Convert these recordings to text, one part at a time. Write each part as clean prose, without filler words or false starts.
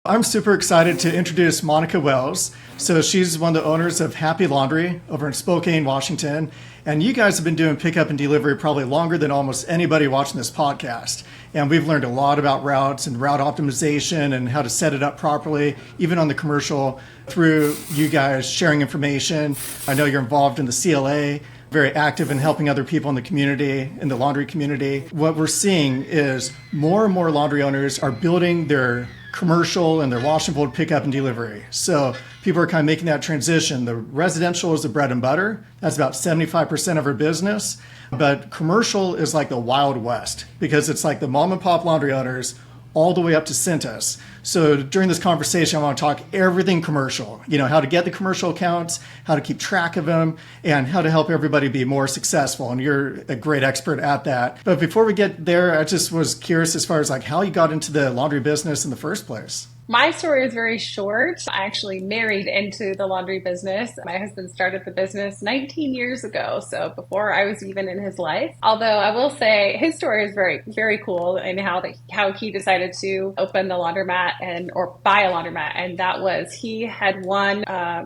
I'm super excited to introduce Monica Wells. So she's one of the owners of Happy Laundry over in Spokane, Washington. And you guys have been doing pickup and delivery probably longer than almost anybody watching this podcast. And we've learned a lot about routes and route optimization and how to set it up properly, even on the commercial, through you guys sharing information. I know you're involved in the CLA, very active in helping other people in the community, in the laundry community. What we're seeing is more and more laundry owners are building their commercial and their wash and fold pickup and delivery. So people are kind of making that transition. The residential is the bread and butter. That's about 75% of our business. But commercial is like the Wild West because it's like the mom and pop laundry owners all the way up to Cintas. So during this conversation, I want to talk everything commercial, how to get the commercial accounts, how to keep track of them, and how to help everybody be more successful. And you're a great expert at that. But before we get there, I just was curious as far as how you got into the laundry business in the first place. My story is very short. I actually married into the laundry business. My husband started the business 19 years ago, so before I was even in his life. Although I will say his story is very, very cool and how he decided to open the laundromat or buy a laundromat. And that was he had won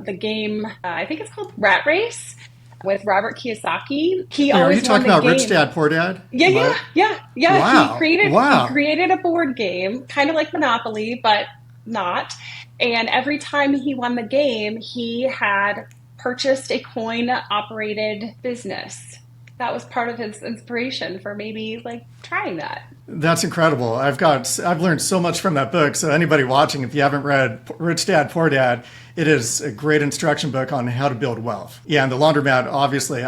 the game, I think it's called Rat Race, with Robert Kiyosaki. Are you talking about Rich Dad, Poor Dad? Yeah. Wow. He created a board game, kind of like Monopoly, but not. And every time he won the game, he had purchased a coin-operated business. That was part of his inspiration for maybe trying that. That's incredible. I've learned so much from that book. So anybody watching, if you haven't read Rich Dad, Poor Dad, it is a great instruction book on how to build wealth. Yeah, and the laundromat, obviously,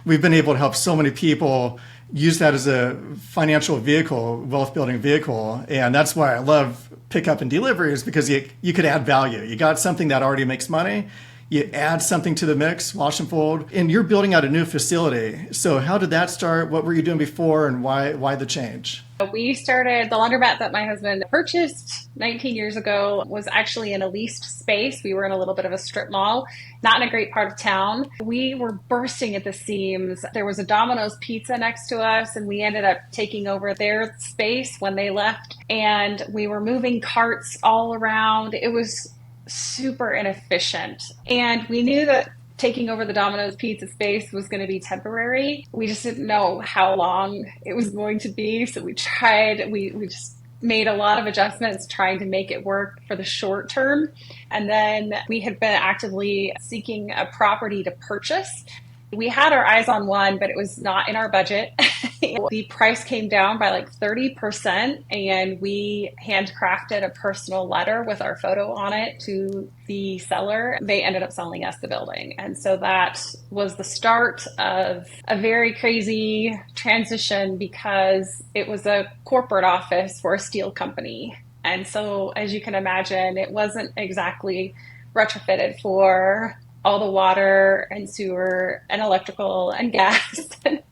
we've been able to help so many people use that as a financial vehicle, wealth building vehicle. And that's why I love pickup and delivery, is because you could add value. You got something that already makes money. You add something to the mix, wash and fold, and you're building out a new facility. So how did that start? What were you doing before, and why the change? We started the laundromat that my husband purchased 19 years ago was actually in a leased space. We were in a little bit of a strip mall, not in a great part of town. We were bursting at the seams. There was a Domino's Pizza next to us, and we ended up taking over their space when they left. And we were moving carts all around. It was super inefficient. And we knew that taking over the Domino's Pizza space was going to be temporary. We just didn't know how long it was going to be. So we just made a lot of adjustments trying to make it work for the short term. And then we had been actively seeking a property to purchase. We had our eyes on one, but it was not in our budget. The price came down by 30%, and we handcrafted a personal letter with our photo on it to the seller. They ended up selling us the building. And so that was the start of a very crazy transition because it was a corporate office for a steel company. And so, as you can imagine, it wasn't exactly retrofitted for all the water and sewer and electrical and gas and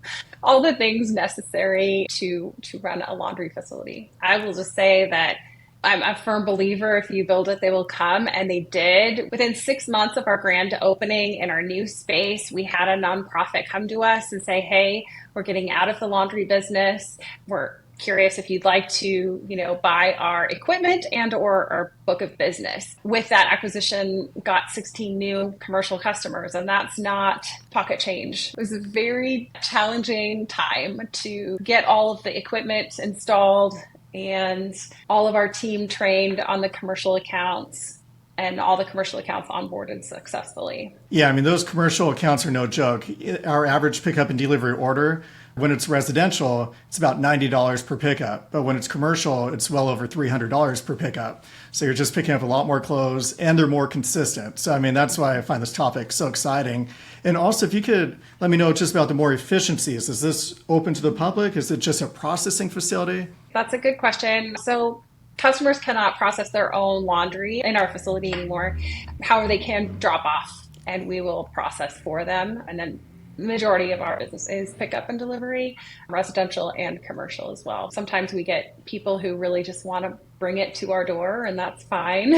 all the things necessary to run a laundry facility. I will just say that I'm a firm believer if you build it, they will come. And they did. Within 6 months of our grand opening in our new space, we had a nonprofit come to us and say, hey, we're getting out of the laundry business. We're curious if you'd like to, buy our equipment and or our book of business. With that acquisition, got 16 new commercial customers, and that's not pocket change. It was a very challenging time to get all of the equipment installed and all of our team trained on the commercial accounts and all the commercial accounts onboarded successfully. Yeah, those commercial accounts are no joke. Our average pickup and delivery order, when it's residential, it's about $90 per pickup. But when it's commercial, it's well over $300 per pickup. So you're just picking up a lot more clothes, and they're more consistent. So, that's why I find this topic so exciting. And also, if you could let me know just about the more efficiencies. Is this open to the public? Is it just a processing facility? That's a good question. So customers cannot process their own laundry in our facility anymore. However, they can drop off, and we will process for them. And then majority of our business is pickup and delivery, residential and commercial as well. Sometimes we get people who really just want to bring it to our door, and that's fine.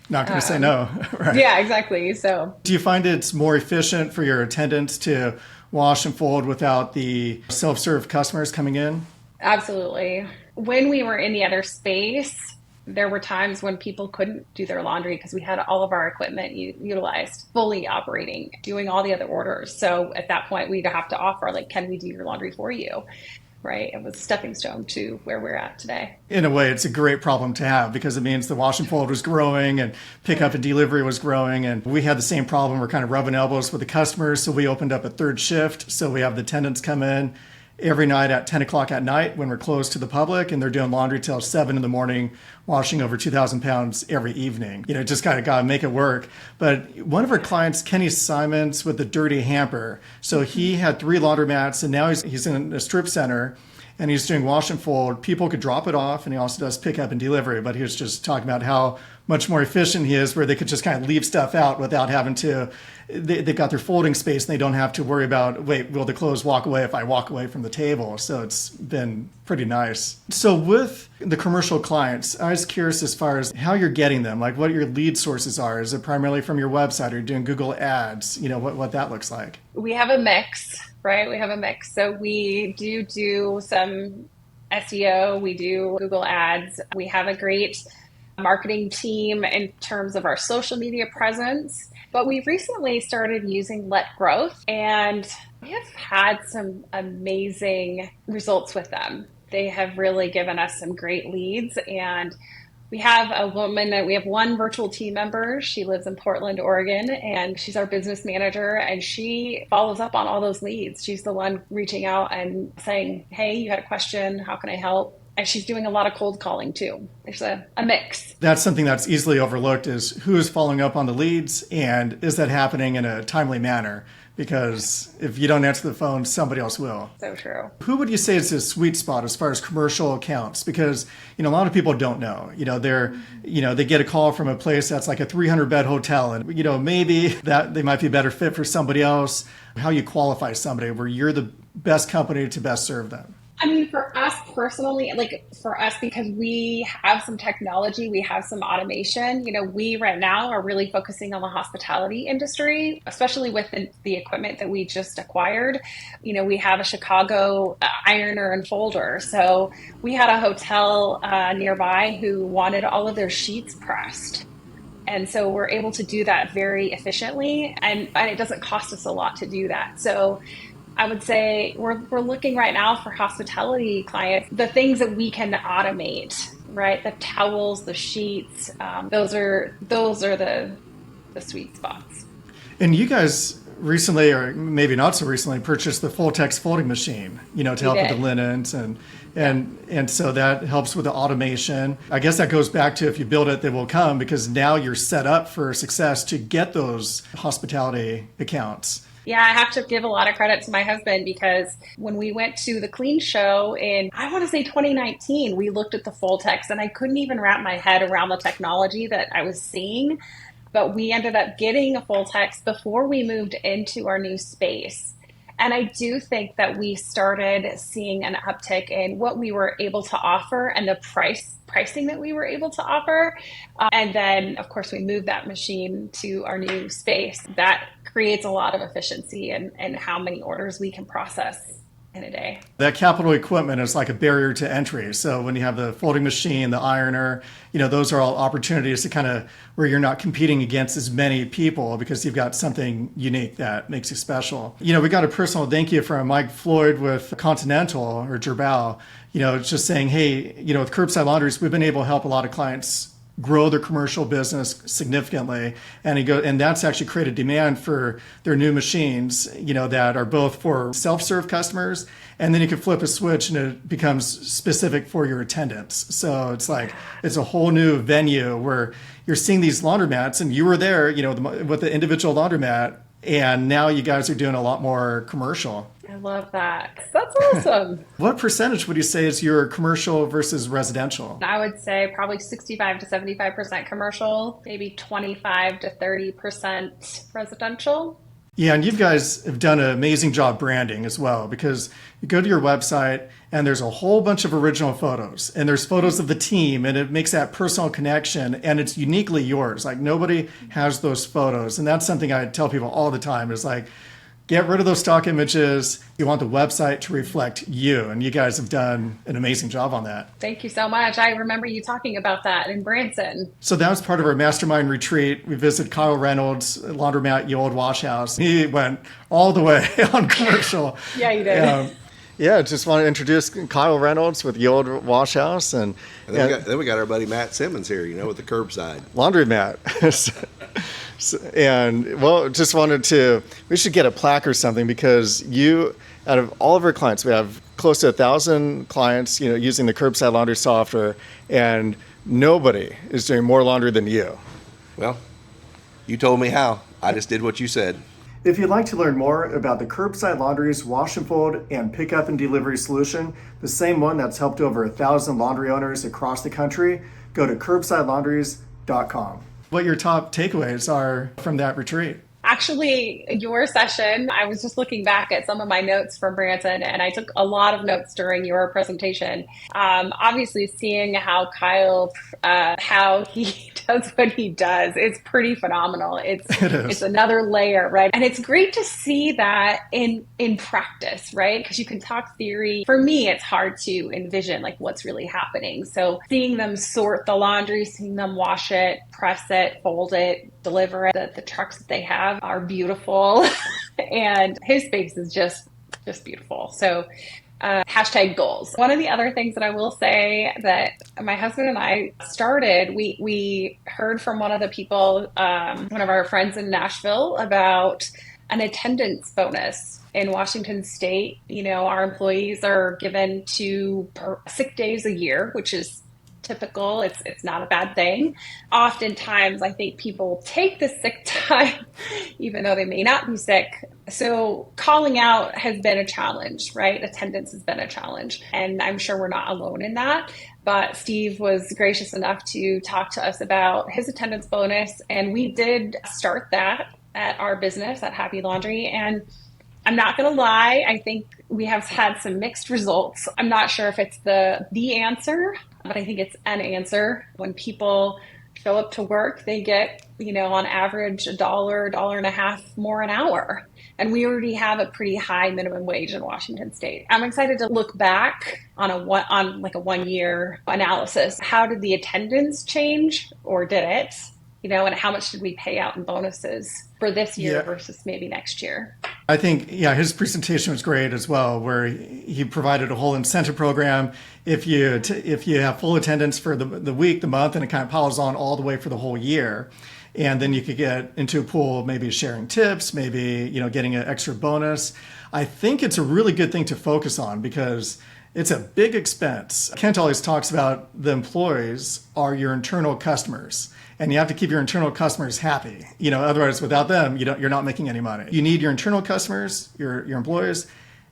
Not going to say no. Right. Yeah, exactly. So do you find it's more efficient for your attendants to wash and fold without the self-serve customers coming in? Absolutely. When we were in the other space, There were times when people couldn't do their laundry because we had all of our equipment utilized, fully operating, doing all the other orders. So at that point, we'd have to offer, like, can we do your laundry for you? Right? It was a stepping stone to where we're at today. In a way, it's a great problem to have because it means the wash and fold was growing and pickup and delivery was growing. And we had the same problem. We're kind of rubbing elbows with the customers. So we opened up a third shift. So we have the attendants come in every night at 10 o'clock at night when we're closed to the public, and they're doing laundry till 7 in the morning, washing over 2,000 pounds every evening. Just kind of got to make it work. But one of our clients, Kenny Simons, with the Dirty Hamper. So he had 3 laundromats, and now he's in a strip center, and he's doing wash and fold. People could drop it off, and he also does pickup and delivery. But he was just talking about how much more efficient he is, where they could just kind of leave stuff out without having to. They've got their folding space, and they don't have to worry about, wait, will the clothes walk away if I walk away from the table? So it's been pretty nice. So with the commercial clients, I was curious as far as how you're getting them, like what your lead sources are. Is it primarily from your website, or doing Google Ads? What that looks like. We have a mix, right? We have a mix. So we do some SEO, we do Google Ads. We have a great marketing team in terms of our social media presence. But we recently started using Let Growth, and we have had some amazing results with them. They have really given us some great leads, and we have we have one virtual team member. She lives in Portland, Oregon, and she's our business manager, and she follows up on all those leads. She's the one reaching out and saying, hey, you had a question, how can I help? And she's doing a lot of cold calling too. There's a mix. That's something that's easily overlooked, is who is following up on the leads, and is that happening in a timely manner? Because if you don't answer the phone, somebody else will. So true. Who would you say is a sweet spot as far as commercial accounts? Because, a lot of people don't know. They get a call from a place that's like a 300-bed hotel, and, maybe that they might be a better fit for somebody else. How you qualify somebody where you're the best company to best serve them? I mean, for us personally, because we have some technology, we have some automation, we right now are really focusing on the hospitality industry, especially with the equipment that we just acquired. We have a Chicago ironer and folder. So we had a hotel nearby who wanted all of their sheets pressed. And so we're able to do that very efficiently, and it doesn't cost us a lot to do that. So I would say we're looking right now for hospitality clients, the things that we can automate, right? The towels, the sheets, those are the sweet spots. And you guys recently, or maybe not so recently, purchased the full-text folding machine, to help with the linens, and so that helps with the automation. I guess that goes back to, if you build it, they will come, because now you're set up for success to get those hospitality accounts. Yeah, I have to give a lot of credit to my husband, because when we went to the Clean Show in, I want to say 2019, we looked at the full text, and I couldn't even wrap my head around the technology that I was seeing. But we ended up getting a full text before we moved into our new space. And I do think that we started seeing an uptick in what we were able to offer and the pricing that we were able to offer. And then, of course, we moved that machine to our new space. That creates a lot of efficiency in how many orders we can process in a day. That capital equipment is like a barrier to entry. So when you have the folding machine, the ironer, those are all opportunities to kind of where you're not competing against as many people, because you've got something unique that makes you special. We got a personal thank you from Mike Floyd with Continental, or Gerbau, it's just saying, hey, with Curbside Laundries, we've been able to help a lot of clients grow their commercial business significantly, and that's actually created demand for their new machines, that are both for self-serve customers, and then you can flip a switch and it becomes specific for your attendants. So it's like it's a whole new venue where you're seeing these laundromats, and you were there, with the individual laundromat, and now you guys are doing a lot more commercial. I love that. That's awesome. What percentage would you say is your commercial versus residential? I would say probably 65 to 75% commercial, maybe 25 to 30% residential. Yeah, and you guys have done an amazing job branding as well, because you go to your website and there's a whole bunch of original photos, and there's photos of the team, and it makes that personal connection, and it's uniquely yours. Like, nobody has those photos. And that's something I tell people all the time, is like, Get rid of those stock images. You want the website to reflect you. And you guys have done an amazing job on that. Thank you so much. I remember you talking about that in Branson. So that was part of our mastermind retreat. We visited Kyle Reynolds, Laundromat, Ye Old Wash House. He went all the way on commercial. Yeah, you did. Yeah, just want to introduce Kyle Reynolds with Ye Old Wash House. And then we got our buddy Matt Simmons here, with the Curbside. Laundromat. And well, just we should get a plaque or something, because out of all of our clients, we have close to 1,000 clients, using the Curbside laundry software, and nobody is doing more laundry than you. Well, you told me how. I just did what you said. If you'd like to learn more about the Curbside Laundries wash and fold and pickup and delivery solution, the same one that's helped over 1,000 laundry owners across the country, go to curbsidelaundries.com. What your top takeaways are from that retreat? Actually, your session, I was just looking back at some of my notes from Branson, and I took a lot of notes during your presentation. Obviously, seeing how Kyle, how he does what he does, it's pretty phenomenal. It's another layer, right? And it's great to see that in practice, right? Because you can talk theory. For me, it's hard to envision like what's really happening. So seeing them sort the laundry, seeing them wash it, press it, fold it, deliver it, the trucks that they have are beautiful. And his space is just beautiful. So hashtag goals. One of the other things that I will say that my husband and I started, we heard from one of the people, one of our friends in Nashville, about an attendance bonus in Washington State. Our employees are given 2 sick days a year, which is typical. It's not a bad thing. Oftentimes, I think people take the sick time, even though they may not be sick. So calling out has been a challenge, right? Attendance has been a challenge. And I'm sure we're not alone in that. But Steve was gracious enough to talk to us about his attendance bonus. And we did start that at our business at Happy Laundry. And I'm not going to lie, I think we have had some mixed results. I'm not sure if it's the answer, but I think it's an answer. When people show up to work, they get, on average $1, $1.50 more an hour. And we already have a pretty high minimum wage in Washington State. I'm excited to look back on a 1 year analysis. How did the attendance change, or did it? And how much did we pay out in bonuses for this year versus maybe next year? I think, his presentation was great as well, where he provided a whole incentive program. If you have full attendance for the week, the month, and it kind of piles on all the way for the whole year. And then you could get into a pool of maybe sharing tips, maybe, getting an extra bonus. I think it's a really good thing to focus on, because it's a big expense. Kent always talks about the employees are your internal customers. And you have to keep your internal customers happy. Otherwise, without them, you're not making any money. You need your internal customers, your employees,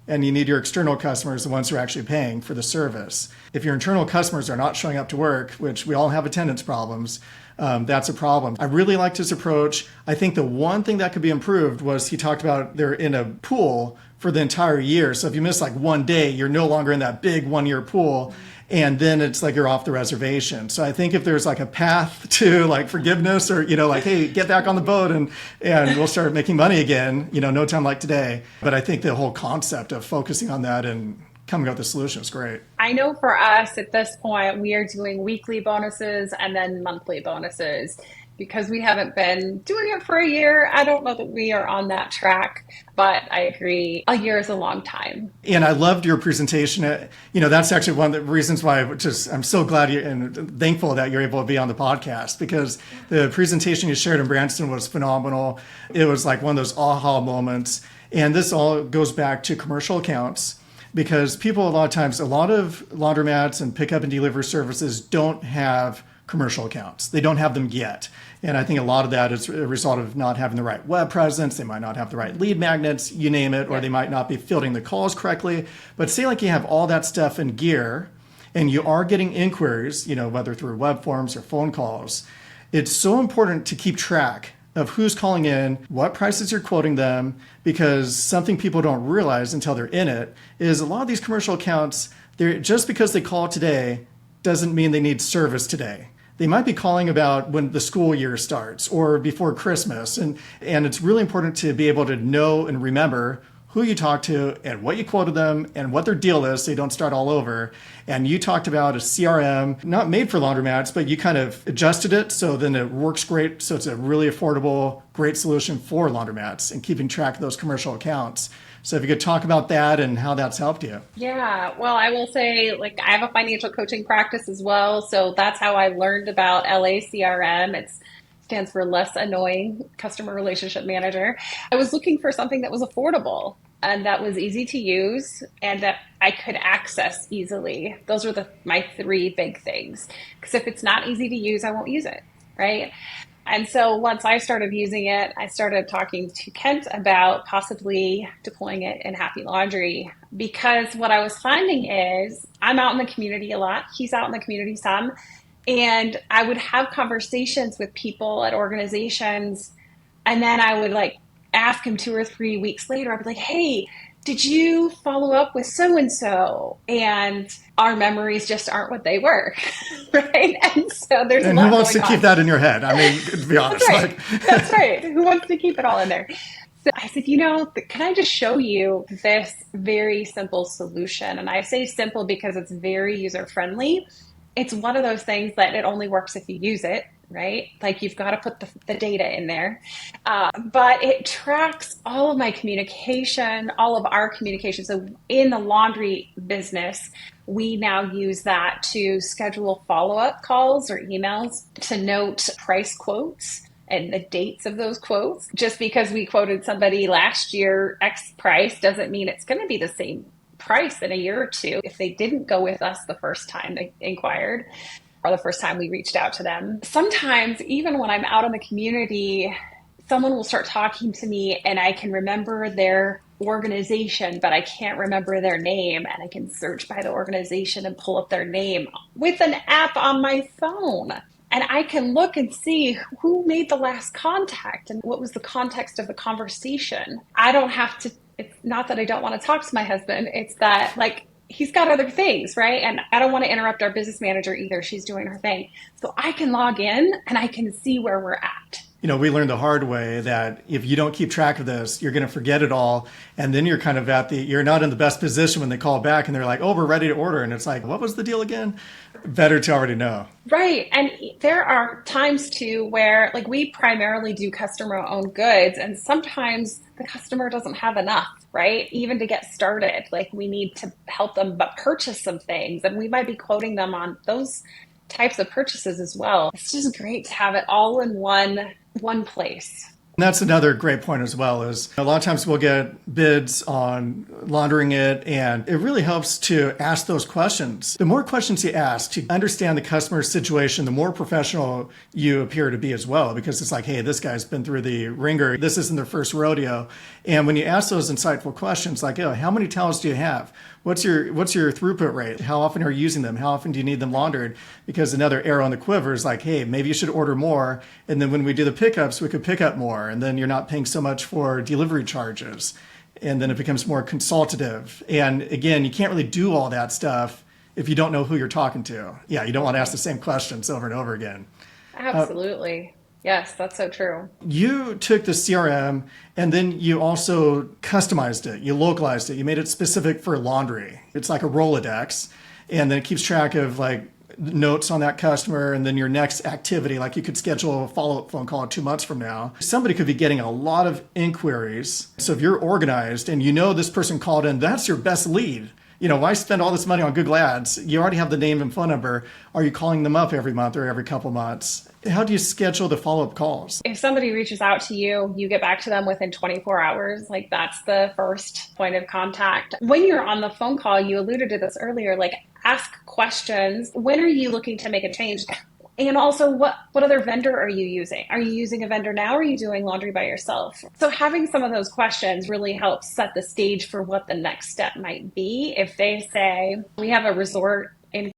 and you need your external customers, the ones who are actually paying for the service. If your internal customers are not showing up to work, which we all have attendance problems, that's a problem. I really liked his approach. I think the one thing that could be improved was he talked about they're in a pool for the entire year. So if you miss like one day, you're no longer in that big 1 year pool. And then it's like you're off the reservation. So I think if there's like a path to like forgiveness, or, hey, get back on the boat and we'll start making money again, no time like today. But I think the whole concept of focusing on that and coming up with a solution is great. I know for us at this point, we are doing weekly bonuses and then monthly bonuses. Because we haven't been doing it for a year, I don't know that we are on that track, but I agree, a year is a long time. And I loved your presentation. That's actually one of the reasons why I'm so glad and thankful that you're able to be on the podcast, because the presentation you shared in Branson was phenomenal. It was like one of those aha moments. And this all goes back to commercial accounts, because people a lot of laundromats and pickup and delivery services don't have commercial accounts. They don't have them yet. And I think a lot of that is a result of not having the right web presence. They might not have the right lead magnets, you name it, or they might not be fielding the calls correctly. But say like you have all that stuff in gear and you are getting inquiries, whether through web forms or phone calls, it's so important to keep track of who's calling in, what prices you're quoting them, because something people don't realize until they're in it is a lot of these commercial accounts, just because they call today doesn't mean they need service today. they might be calling about when the school year starts or before Christmas. And it's really important to be able to know and remember who you talked to and what you quoted them and what their deal is so you don't start all over. And you talked about a CRM, not made for laundromats, but you kind of adjusted it so then it works great. So it's a really affordable, great solution for laundromats and keeping track of those commercial accounts. So if you could talk about that and how that's helped you. Yeah, well, I will say, like, I have a financial coaching practice as well. So that's how I learned about LACRM. It stands for Less Annoying Customer Relationship Manager. I was looking for something that was affordable and that was easy to use and that I could access easily. Those are my three big things. Because if it's not easy to use, I won't use it, right? And so once I started using it, I started talking to Kent about possibly deploying it in Happy Laundry, because what I was finding is I'm out in the community a lot. He's out in the community some. And I would have conversations with people at organizations. And then I would like ask him 2 or 3 weeks later, I'd be like, hey, did you follow up with so-and-so? And our memories just aren't what they were, right? And so there's and a lot who wants to going keep on. that in your head? I mean, to be honest. That's right. That's right. Who wants to keep it all in there? So I said, can I just show you this very simple solution? And I say simple because it's very user-friendly. It's one of those things that it only works if you use it, right? Like you've got to put the data in there. But it tracks all of my communication, all of our communication. So in the laundry business, we now use that to schedule follow-up calls or emails to note price quotes and the dates of those quotes. Just because we quoted somebody last year X price doesn't mean it's going to be the same price in a year or two if they didn't go with us the first time they inquired or the first time we reached out to them. Sometimes, even when I'm out in the community, someone will start talking to me and I can remember their organization, but I can't remember their name. And I can search by the organization and pull up their name with an app on my phone. And I can look and see who made the last contact and what was the context of the conversation. I don't have to, it's not that I don't want to talk to my husband. It's that like, he's got other things, right? And I don't want to interrupt our business manager either. She's doing her thing. So I can log in and I can see where we're at. We learned the hard way that if you don't keep track of this, you're going to forget it all. And then you're kind of you're not in the best position when they call back and they're like, oh, we're ready to order. And it's like, what was the deal again? Better to already know. Right. And there are times too where like we primarily do customer owned goods and sometimes the customer doesn't have enough, right? Even to get started, like we need to help them but purchase some things and we might be quoting them on those types of purchases as well. It's just great to have it all in one place. And that's another great point as well, is a lot of times we'll get bids on laundering it, and it really helps to ask those questions. The more questions you ask to understand the customer's situation, the more professional you appear to be as well, because it's like, hey, this guy's been through the ringer. This isn't their first rodeo. And when you ask those insightful questions like, oh, how many towels do you have? What's your throughput rate? How often are you using them? How often do you need them laundered? Because another arrow in the quiver is like, hey, maybe you should order more. And then when we do the pickups, we could pick up more. And then you're not paying so much for delivery charges. And then it becomes more consultative. And again, you can't really do all that stuff if you don't know who you're talking to. Yeah, you don't want to ask the same questions over and over again. Absolutely. Yes, that's so true. You took the CRM and then you also customized it. You localized it. You made it specific for laundry. It's like a Rolodex. And then it keeps track of like notes on that customer and then your next activity. Like you could schedule a follow-up phone call 2 months from now. Somebody could be getting a lot of inquiries. So if you're organized and you know this person called in, that's your best lead. Why spend all this money on Google Ads? You already have the name and phone number. Are you calling them up every month or every couple months? How do you schedule the follow-up calls? If somebody reaches out to you, you get back to them within 24 hours. Like that's the first point of contact. When you're on the phone call, you alluded to this earlier, like ask questions. When are you looking to make a change? And also, what other vendor are you using? Are you using a vendor now or are you doing laundry by yourself? So having some of those questions really helps set the stage for what the next step might be. If they say, we have a resort in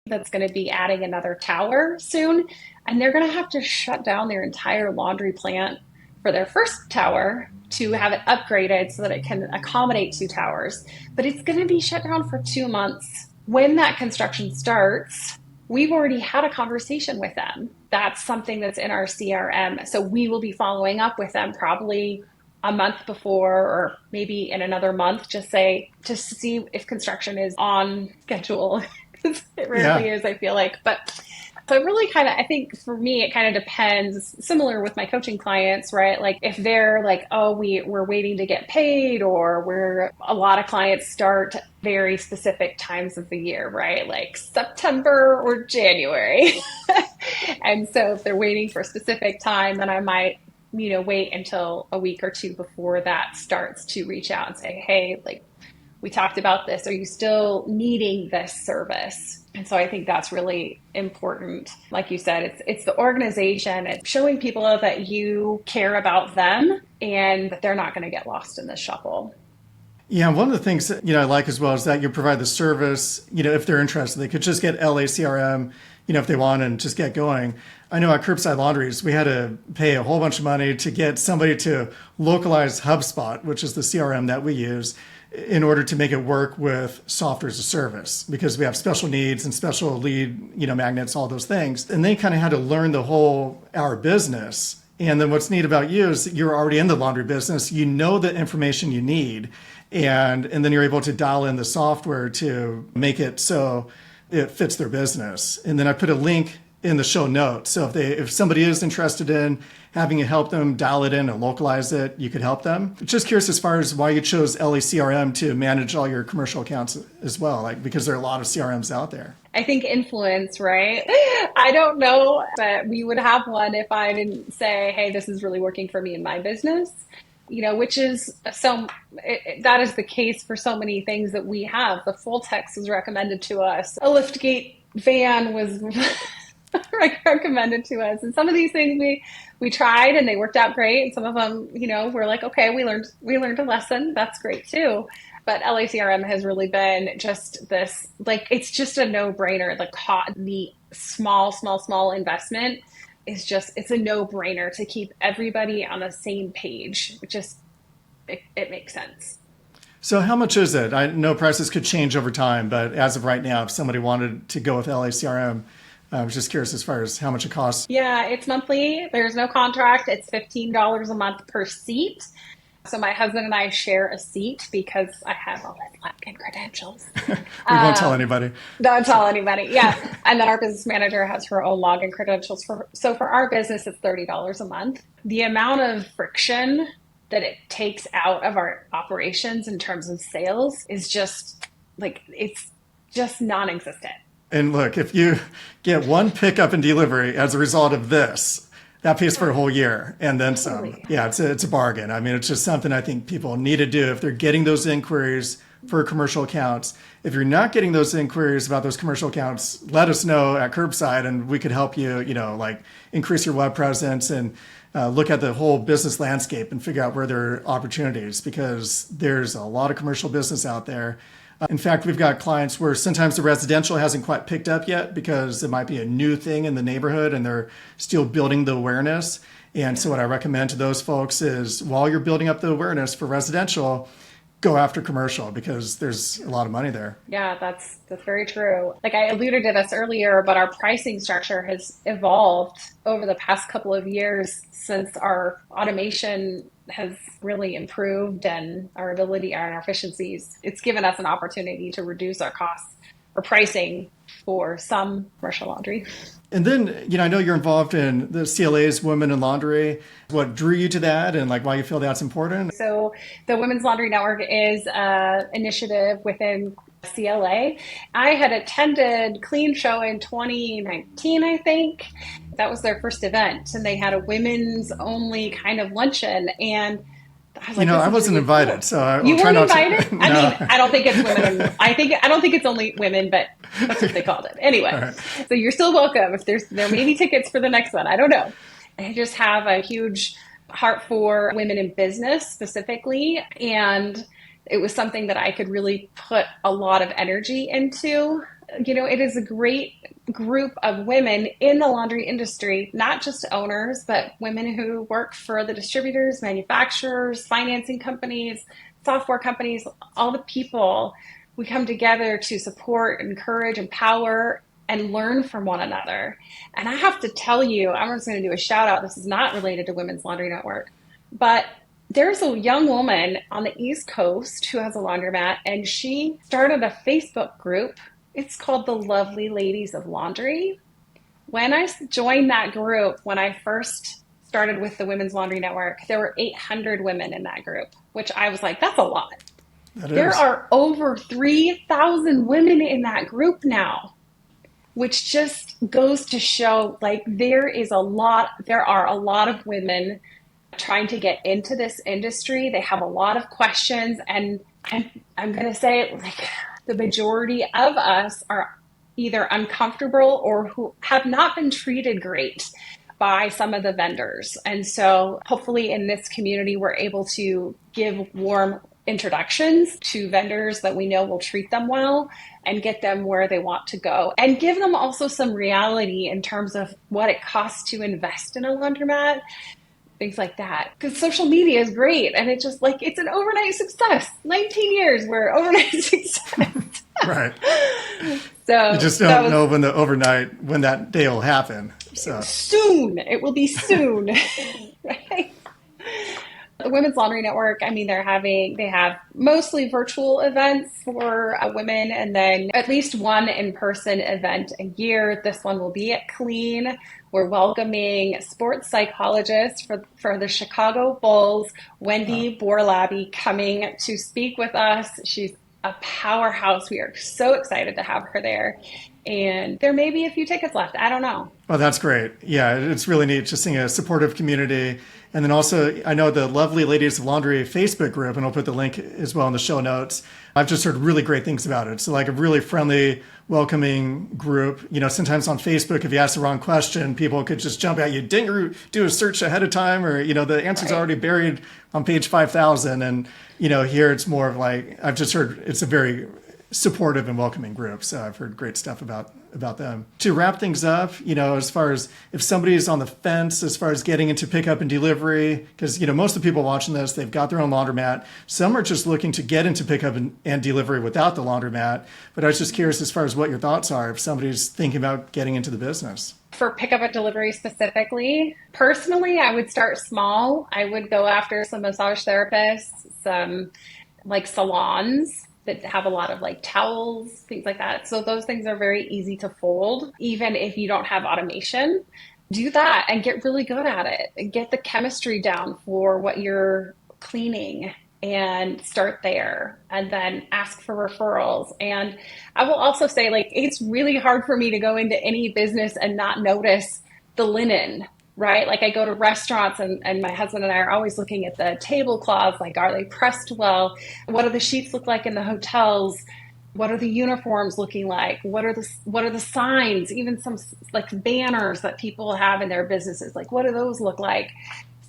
that's going to be adding another tower soon, and they're going to have to shut down their entire laundry plant for their first tower to have it upgraded so that it can accommodate 2 towers. But it's going to be shut down for 2 months. When that construction starts, we've already had a conversation with them. That's something that's in our CRM. So we will be following up with them probably a month before, or maybe in another month, just to see if construction is on schedule. It rarely is, I feel like. But so it really I think for me, it kind of depends, similar with my coaching clients, right? Like if they're like, oh, we're waiting to get paid, or a lot of clients start very specific times of the year, right? Like September or January. And so if they're waiting for a specific time, then I might, wait until a week or two before that starts to reach out and say, hey, like, we talked about this. Are you still needing this service? And so I think that's really important. Like you said, it's the organization. It's showing people that you care about them and that they're not going to get lost in the shuffle. Yeah, one of the things that, I like as well is that you provide the service, if they're interested. They could just get LACRM, if they want, and just get going. I know at Curbside Laundries, we had to pay a whole bunch of money to get somebody to localize HubSpot, which is the CRM that we use, in order to make it work with software as a service, because we have special needs and special lead, magnets, all those things. And they kind of had to learn our business. And then what's neat about you is that you're already in the laundry business. You know the information you need. And then you're able to dial in the software to make it so it fits their business. And then I put a link in the show notes. So if somebody is interested in having you help them dial it in and localize it, you could help them. Just curious as far as why you chose LACRM to manage all your commercial accounts as well, like because there are a lot of CRMs out there. I think influence, right? I don't know, but we would have one if I didn't say, hey, this is really working for me in my business. Which is that is the case for so many things that we have. The full text was recommended to us. A liftgate van was recommended to us. And some of these things we tried and they worked out great. And some of them, we're like, okay, we learned a lesson. That's great too. But LACRM has really been just this, like, it's just a no-brainer. The small investment is it's a no-brainer to keep everybody on the same page. It makes sense. So how much is it? I know prices could change over time, but as of right now, if somebody wanted to go with LACRM, I was just curious as far as how much it costs. Yeah, it's monthly. There's no contract. It's $15 a month per seat. So my husband and I share a seat because I have all his login credentials. We won't tell anybody. Don't tell anybody. Yeah. And then our business manager has her own login credentials. So for our business, it's $30 a month. The amount of friction that it takes out of our operations in terms of sales is just it's just non-existent. And look, if you get one pickup and delivery as a result of this, that pays for a whole year and then some. Yeah, it's a bargain. I mean, it's just something I think people need to do if they're getting those inquiries for commercial accounts. If you're not getting those inquiries about those commercial accounts, let us know at Curbside and we could help you, increase your web presence and look at the whole business landscape and figure out where there are opportunities, because there's a lot of commercial business out there. In fact, we've got clients where sometimes the residential hasn't quite picked up yet because it might be a new thing in the neighborhood and they're still building the awareness. And so what I recommend to those folks is while you're building up the awareness for residential, go after commercial because there's a lot of money there. Yeah, that's very true. Like I alluded to this earlier, but our pricing structure has evolved over the past couple of years since our automation has really improved and our ability and our efficiencies. It's given us an opportunity to reduce our costs or pricing for some commercial laundry. And then, I know you're involved in the CLA's Women in Laundry. What drew you to that and why you feel that's important? So the Women's Laundry Network is an initiative within CLA. I had attended Clean Show in 2019, I think. That was their first event, and they had a women's only kind of luncheon. And I was like, I wasn't really invited, cool. So I'll you try weren't not invited. To. No. I mean, I don't think it's women. I don't think it's only women, but that's what they called it. Anyway, right. So you're still welcome. If there may be tickets for the next one, I don't know. I just have a huge heart for women in business specifically, and it was something that I could really put a lot of energy into. It is a great group of women in the laundry industry, not just owners, but women who work for the distributors, manufacturers, financing companies, software companies, all the people. We come together to support, encourage, empower, and learn from one another. And I have to tell you, I'm just going to do a shout out. This is not related to Women's Laundry Network, but there's a young woman on the East Coast who has a laundromat, and she started a Facebook group. It's called the Lovely Ladies of Laundry. When I joined that group, when I first started with the Women's Laundry Network, there were 800 women in that group, which I was like, that's a lot. There are over 3,000 women in that group now, which just goes to show like there are a lot of women trying to get into this industry. They have a lot of questions, and I'm going to say like the majority of us are either uncomfortable or who have not been treated great by some of the vendors. And so hopefully in this community, we're able to give warm introductions to vendors that we know will treat them well and get them where they want to go, and give them also some reality in terms of what it costs to invest in a laundromat, things like that. Because social media is great, and it's just like, it's an overnight success. 19 years, we're overnight success. Right. So you just don't know when that day will happen. So soon. It will be soon. Right? The Women's Laundry Network, I mean, they have mostly virtual events for women, and then at least one in-person event a year. This one will be at Clean. We're welcoming sports psychologist for the Chicago Bulls, Wendy Borlabi, coming to speak with us. She's a powerhouse. We are so excited to have her there. And there may be a few tickets left. I don't know. Oh, that's great. Yeah, it's really neat just seeing a supportive community. And then also, I know the Lovely Ladies of Laundry Facebook group, and I'll put the link as well in the show notes. I've just heard really great things about it. So like a really friendly, welcoming group. You know, sometimes on Facebook, if you ask the wrong question, people could just jump at you. Didn't you do a search ahead of time? Or, you know, the answer's already buried on page 5,000. And, you know, here it's more of like, I've just heard it's a very supportive and welcoming group. So I've heard great stuff about them. To wrap things up, you know, as far as if somebody is on the fence as far as getting into pickup and delivery, because, you know, most of the people watching this, they've got their own laundromat. Some are just looking to get into pickup and delivery without the laundromat. But I was just curious as far as what your thoughts are if somebody's thinking about getting into the business. For pickup and delivery specifically, personally, I would start small. I would go after some massage therapists, some like salons that have a lot of like towels, things like that. So those things are very easy to fold, even if you don't have automation. Do that and get really good at it. And get the chemistry down for what you're cleaning and start there, and then ask for referrals. And I will also say, like, it's really hard for me to go into any business and not notice the linen. Right? Like I go to restaurants and my husband and I are always looking at the tablecloths, like, are they pressed well? What do the sheets look like in the hotels? What are the uniforms looking like? What are the signs? Even some like banners that people have in their businesses, like what do those look like?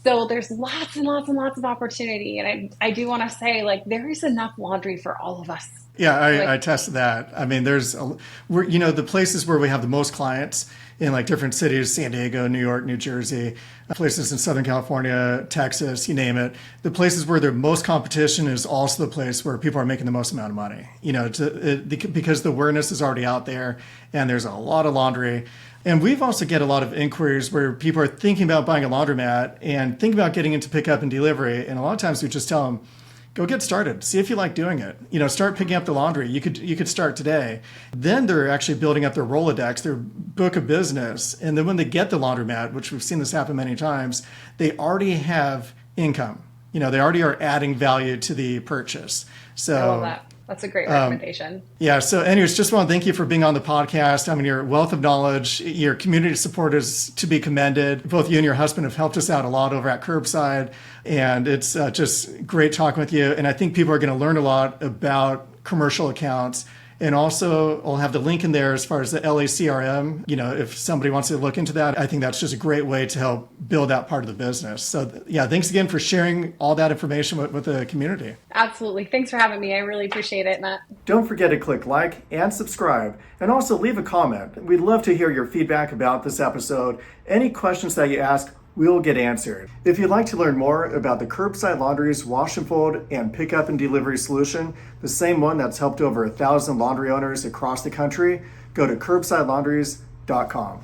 So there's lots and lots and lots of opportunity. And I do want to say, like, there is enough laundry for all of us. Yeah, I attest that. I mean, you know, the places where we have the most clients in like different cities, San Diego, New York, New Jersey, places in Southern California, Texas, you name it. The places where there's most competition is also the place where people are making the most amount of money, you know, because the awareness is already out there and there's a lot of laundry. And we've also get a lot of inquiries where people are thinking about buying a laundromat and thinking about getting into pickup and delivery. And a lot of times we just tell them, go get started. See if you like doing it. You know, start picking up the laundry. You could start today. Then they're actually building up their Rolodex, their book of business. And then when they get the laundromat, which we've seen this happen many times, they already have income. You know, they already are adding value to the purchase. So I love that. That's a great recommendation. Yeah. So anyways, just want to thank you for being on the podcast. I mean, your wealth of knowledge, your community support is to be commended. Both you and your husband have helped us out a lot over at Curbside. And it's just great talking with you. And I think people are going to learn a lot about commercial accounts. And also, I'll have the link in there as far as the LACRM. You know, if somebody wants to look into that, I think that's just a great way to help build that part of the business. So yeah, thanks again for sharing all that information with the community. Absolutely. Thanks for having me. I really appreciate it, Matt. Don't forget to click like and subscribe, and also leave a comment. We'd love to hear your feedback about this episode. Any questions that you ask will get answered. If you'd like to learn more about the Curbside Laundries wash and fold and pickup and delivery solution, the same one that's helped over 1,000 laundry owners across the country, go to curbsidelaundries.com.